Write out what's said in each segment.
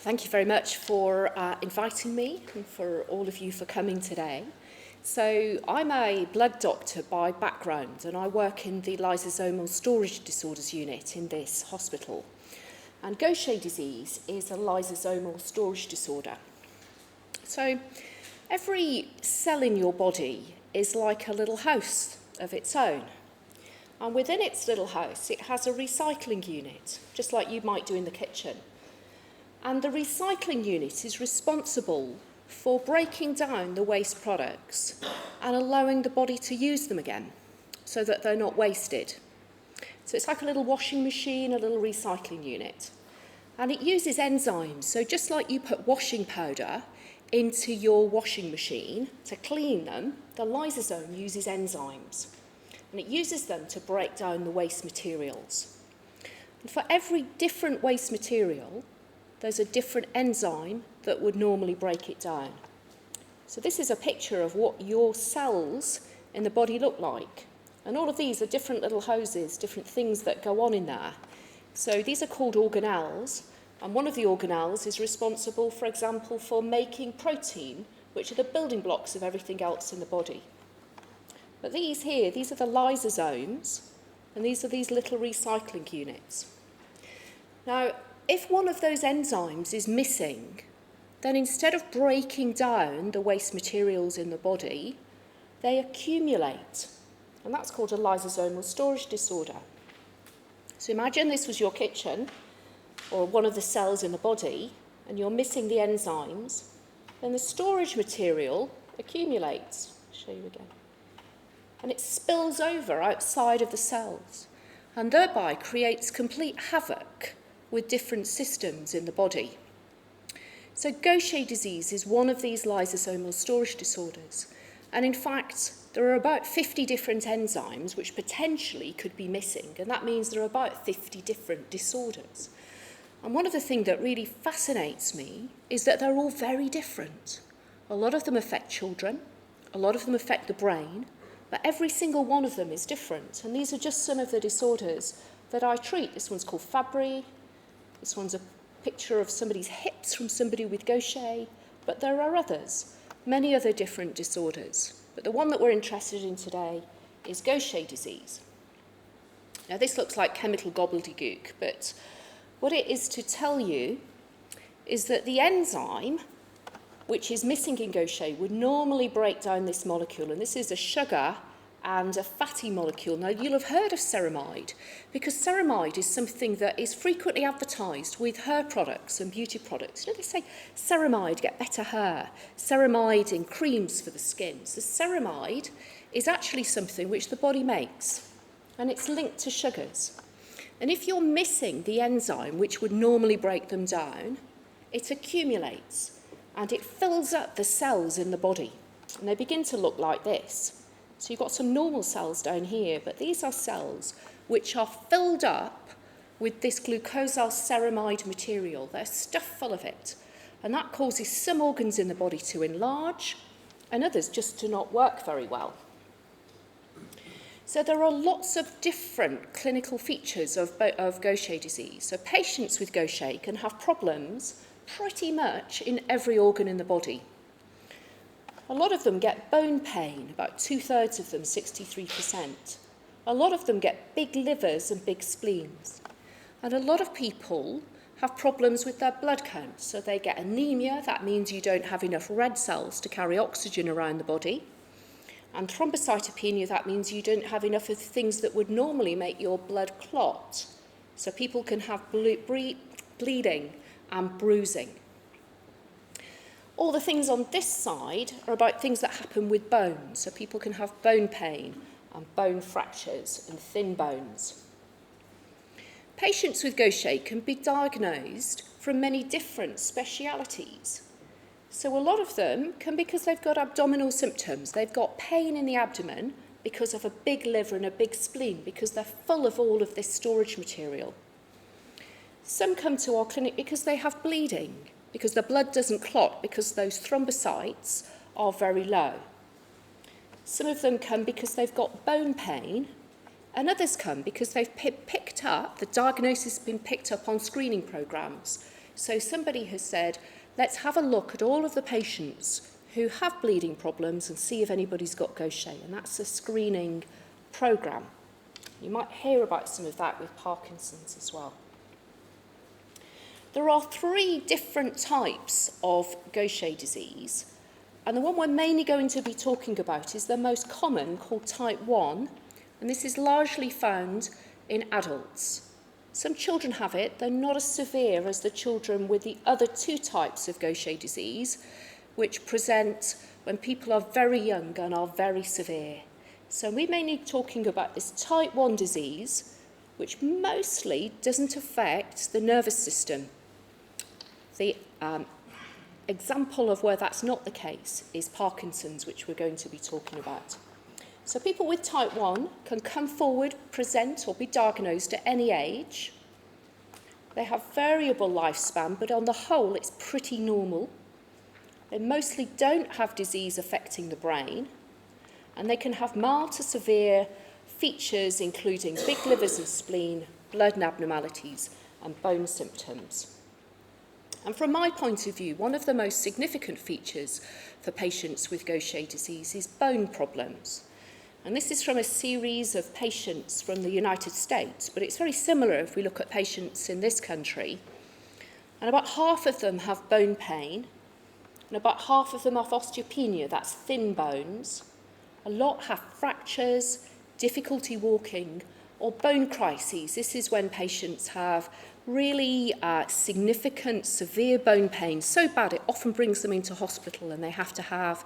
Thank you very much for inviting me and for all of you for coming today. So I'm a blood doctor by background and I work in the lysosomal storage disorders unit in this hospital. And Gaucher disease is a lysosomal storage disorder. So every cell in your body is like a little house of its own. And within its little house, it has a recycling unit, just like you might do in the kitchen. And the recycling unit is responsible for breaking down the waste products and allowing the body to use them again so that they're not wasted. So it's like a little washing machine, a little recycling unit. And it uses enzymes. So just like you put washing powder into your washing machine to clean them, the lysosome uses enzymes. And it uses them to break down the waste materials. And for every different waste material, there's a different enzyme that would normally break it down. So this is a picture of what your cells in the body look like. And all of these are different little houses, different things that go on in there. So these are called organelles. And one of the organelles is responsible, for example, for making protein, which are the building blocks of everything else in the body. But these here, these are the lysosomes, and these are these little recycling units. Now, if one of those enzymes is missing, then instead of breaking down the waste materials in the body, they accumulate. And that's called a lysosomal storage disorder. So imagine this was your kitchen, or one of the cells in the body, and you're missing the enzymes, then the storage material accumulates. I'll show you again. And it spills over outside of the cells, and thereby creates complete havoc with different systems in the body. So Gaucher disease is one of these lysosomal storage disorders. And in fact, there are about 50 different enzymes which potentially could be missing. And that means there are about 50 different disorders. And one of the things that really fascinates me is that they're all very different. A lot of them affect children. A lot of them affect the brain. But every single one of them is different. And these are just some of the disorders that I treat. This one's called Fabry. This one's a picture of somebody's hips from somebody with Gaucher, but there are others, many other different disorders. But the one that we're interested in today is Gaucher disease. Now this looks like chemical gobbledygook, but what it is to tell you is that the enzyme which is missing in Gaucher would normally break down this molecule, and this is a sugar and a fatty molecule. Now, you'll have heard of ceramide, because ceramide is something that is frequently advertised with hair products and beauty products. You know, they say ceramide, get better hair, ceramide in creams for the skin. So ceramide is actually something which the body makes, and it's linked to sugars. And if you're missing the enzyme which would normally break them down, it accumulates, and it fills up the cells in the body, and they begin to look like this. So you've got some normal cells down here, but these are cells which are filled up with this glucosyl ceramide material. They're stuffed full of it. And that causes some organs in the body to enlarge and others just to not work very well. So there are lots of different clinical features of Gaucher disease. So patients with Gaucher can have problems pretty much in every organ in the body. A lot of them get bone pain, about 2/3 of them, 63%. A lot of them get big livers and big spleens. And a lot of people have problems with their blood count. So they get anemia, that means you don't have enough red cells to carry oxygen around the body. And thrombocytopenia, that means you don't have enough of the things that would normally make your blood clot. So people can have bleeding and bruising. All the things on this side are about things that happen with bones. So people can have bone pain and bone fractures and thin bones. Patients with Gaucher can be diagnosed from many different specialities. So a lot of them can because they've got abdominal symptoms. They've got pain in the abdomen because of a big liver and a big spleen, because they're full of all of this storage material. Some come to our clinic because they have bleeding, because the blood doesn't clot, because those thrombocytes are very low. Some of them come because they've got bone pain, and others come because they've picked up, the diagnosis has been picked up on screening programs, So somebody has said, let's have a look at all of the patients who have bleeding problems and see if anybody's got Gaucher, and that's a screening programme. You might hear about some of that with Parkinson's as well. There are 3 different types of Gaucher disease, and the one we're mainly going to be talking about is the most common, called type 1, and this is largely found in adults. Some children have it, they're not as severe as the children with the other 2 types of Gaucher disease, which present when people are very young and are very severe. So we may be talking about this type 1 disease, which mostly doesn't affect the nervous system. The example of where that's not the case is Parkinson's, which we're going to be talking about. So people with type 1 can come forward, present or be diagnosed at any age. They have variable lifespan, but on the whole it's pretty normal. They mostly don't have disease affecting the brain, and they can have mild to severe features including big livers and spleen, blood abnormalities and bone symptoms. And from my point of view, one of the most significant features for patients with Gaucher disease is bone problems. And this is from a series of patients from the United States, but it's very similar if we look at patients in this country. And about half of them have bone pain, and about half of them have osteopenia, that's thin bones. A lot have fractures, difficulty walking, or bone crises. This is when patients have really significant, severe bone pain, so bad it often brings them into hospital and they have to have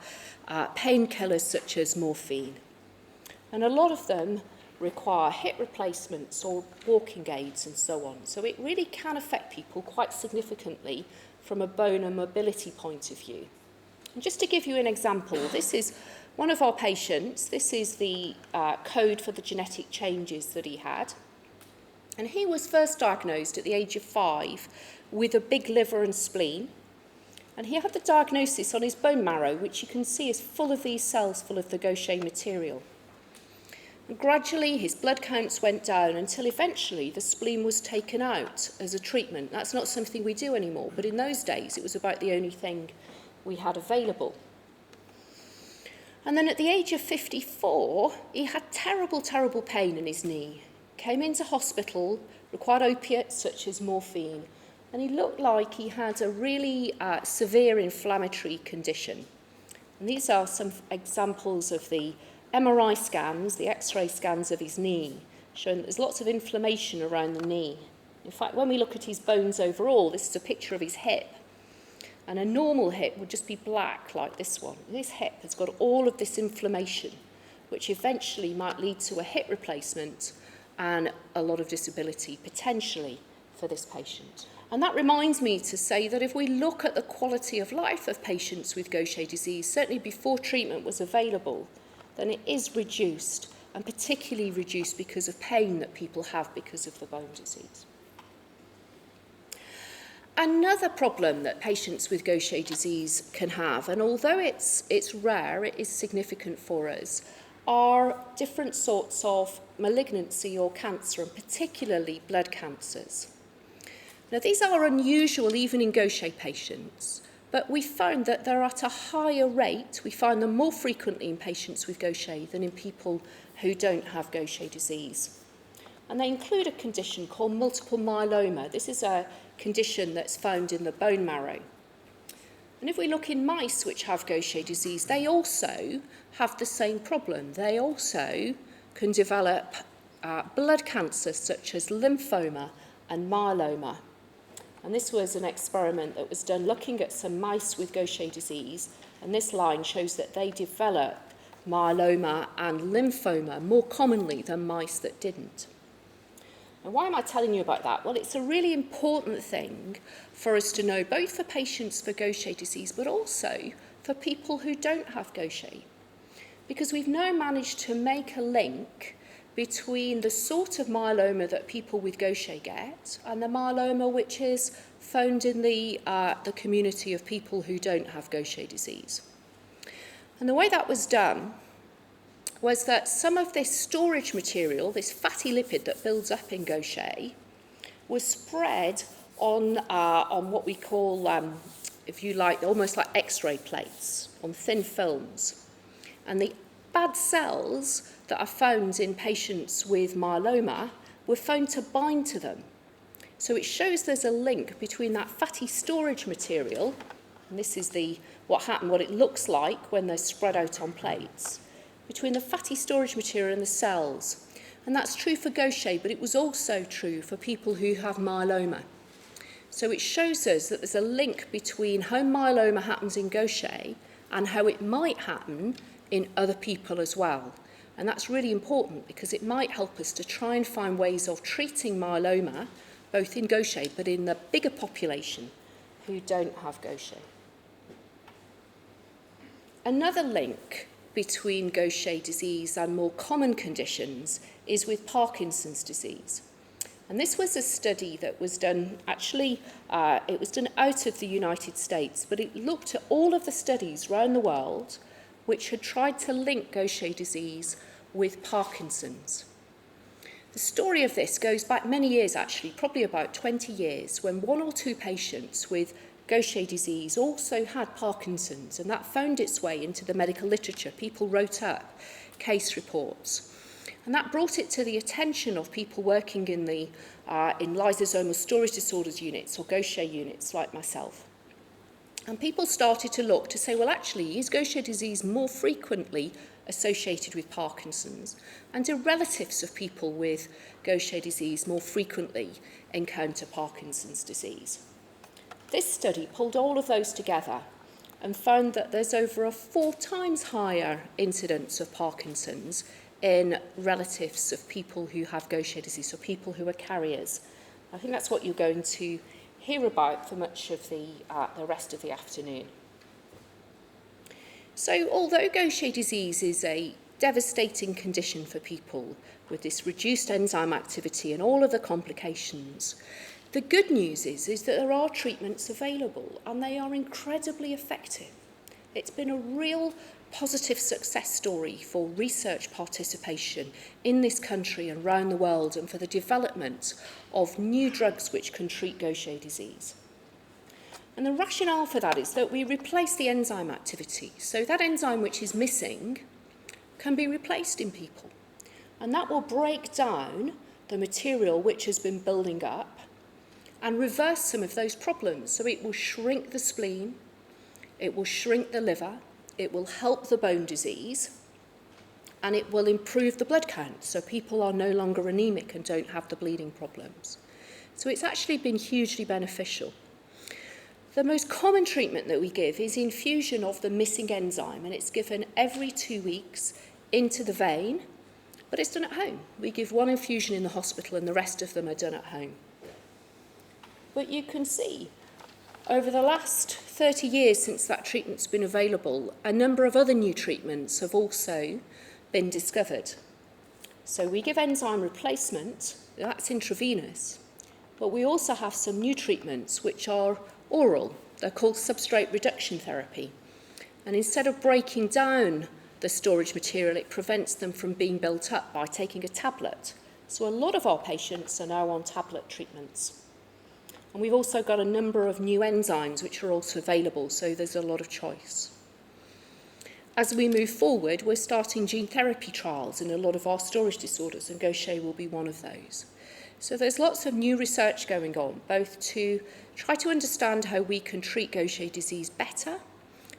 painkillers such as morphine. And a lot of them require hip replacements or walking aids and so on. So it really can affect people quite significantly from a bone and mobility point of view. And just to give you an example, this is one of our patients. This is the code for the genetic changes that he had. And he was first diagnosed at the age of 5 with a big liver and spleen. And he had the diagnosis on his bone marrow, which you can see is full of these cells, full of the Gaucher material. And gradually his blood counts went down until eventually the spleen was taken out as a treatment. That's not something we do anymore, but in those days it was about the only thing we had available. And then at the age of 54, he had terrible, terrible pain in his knee. Came into hospital, required opiates such as morphine, and he looked like he had a really severe inflammatory condition. And these are some examples of the MRI scans, the X-ray scans of his knee, showing that there's lots of inflammation around the knee. In fact, when we look at his bones overall, this is a picture of his hip. And a normal hip would just be black like this one. This hip has got all of this inflammation, which eventually might lead to a hip replacement and a lot of disability, potentially, for this patient. And that reminds me to say that if we look at the quality of life of patients with Gaucher disease, certainly before treatment was available, then it is reduced, and particularly reduced because of pain that people have because of the bone disease. Another problem that patients with Gaucher disease can have, and although it's rare, it is significant for us, are different sorts of malignancy or cancer, and particularly blood cancers. Now, these are unusual even in Gaucher patients, but we found that they're at a higher rate. We find them more frequently in patients with Gaucher than in people who don't have Gaucher disease. And they include a condition called multiple myeloma. This is a condition that's found in the bone marrow. And if we look in mice which have Gaucher disease, they also have the same problem. They also can develop blood cancers such as lymphoma and myeloma. And this was an experiment that was done looking at some mice with Gaucher disease, and this line shows that they develop myeloma and lymphoma more commonly than mice that didn't. And why am I telling you about that? Well, it's a really important thing for us to know, both for patients for Gaucher disease, but also for people who don't have Gaucher. Because we've now managed to make a link between the sort of myeloma that people with Gaucher get and the myeloma which is found in the community of people who don't have Gaucher disease. And the way that was done was that some of this storage material, this fatty lipid that builds up in Gaucher, was spread on what we call, if you like, almost like X-ray plates, on thin films. And the bad cells that are found in patients with myeloma were found to bind to them. So it shows there's a link between that fatty storage material, and this is what it looks like when they're spread out on plates, between the fatty storage material and the cells. And that's true for Gaucher, but it was also true for people who have myeloma. So it shows us that there's a link between how myeloma happens in Gaucher and how it might happen in other people as well. And that's really important because it might help us to try and find ways of treating myeloma, both in Gaucher but in the bigger population who don't have Gaucher. Another link between Gaucher disease and more common conditions is with Parkinson's disease. And this was a study that was done, it was done out of the United States, but it looked at all of the studies around the world which had tried to link Gaucher disease with Parkinson's. The story of this goes back many years, actually, probably about 20 years, when 1 or 2 patients with Gaucher disease also had Parkinson's, and that found its way into the medical literature. People wrote up case reports. And that brought it to the attention of people working in lysosomal storage disorders units or Gaucher units like myself. And people started to look to say, well, actually, is Gaucher disease more frequently associated with Parkinson's? And do relatives of people with Gaucher disease more frequently encounter Parkinson's disease? This study pulled all of those together and found that there's over a 4 times higher incidence of Parkinson's in relatives of people who have Gaucher disease, or people who are carriers. I think that's what you're going to hear about for much of the rest of the afternoon. So although Gaucher disease is a devastating condition for people with this reduced enzyme activity and all of the complications, the good news is that there are treatments available and they are incredibly effective. It's been a real positive success story for research participation in this country and around the world, and for the development of new drugs which can treat Gaucher disease. And the rationale for that is that we replace the enzyme activity. So that enzyme which is missing can be replaced in people. And that will break down the material which has been building up and reverse some of those problems. So it will shrink the spleen, it will shrink the liver, it will help the bone disease, and it will improve the blood count, so people are no longer anemic and don't have the bleeding problems. So it's actually been hugely beneficial. The most common treatment that we give is infusion of the missing enzyme, and it's given every 2 weeks into the vein, but it's done at home. We give 1 infusion in the hospital and the rest of them are done at home. But you can see, over the last 30 years since that treatment's been available, a number of other new treatments have also been discovered. So we give enzyme replacement, that's intravenous, but we also have some new treatments which are oral. They're called substrate reduction therapy. And instead of breaking down the storage material, it prevents them from being built up by taking a tablet. So a lot of our patients are now on tablet treatments. And we've also got a number of new enzymes which are also available, so there's a lot of choice. As we move forward, we're starting gene therapy trials in a lot of our storage disorders, and Gaucher will be one of those. So there's lots of new research going on, both to try to understand how we can treat Gaucher disease better,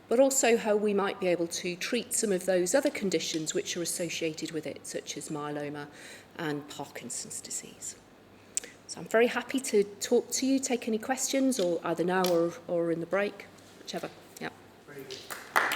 but also how we might be able to treat some of those other conditions which are associated with it, such as myeloma and Parkinson's disease. So I'm very happy to talk to you, take any questions, or either now or in the break, whichever. Yeah. Very good.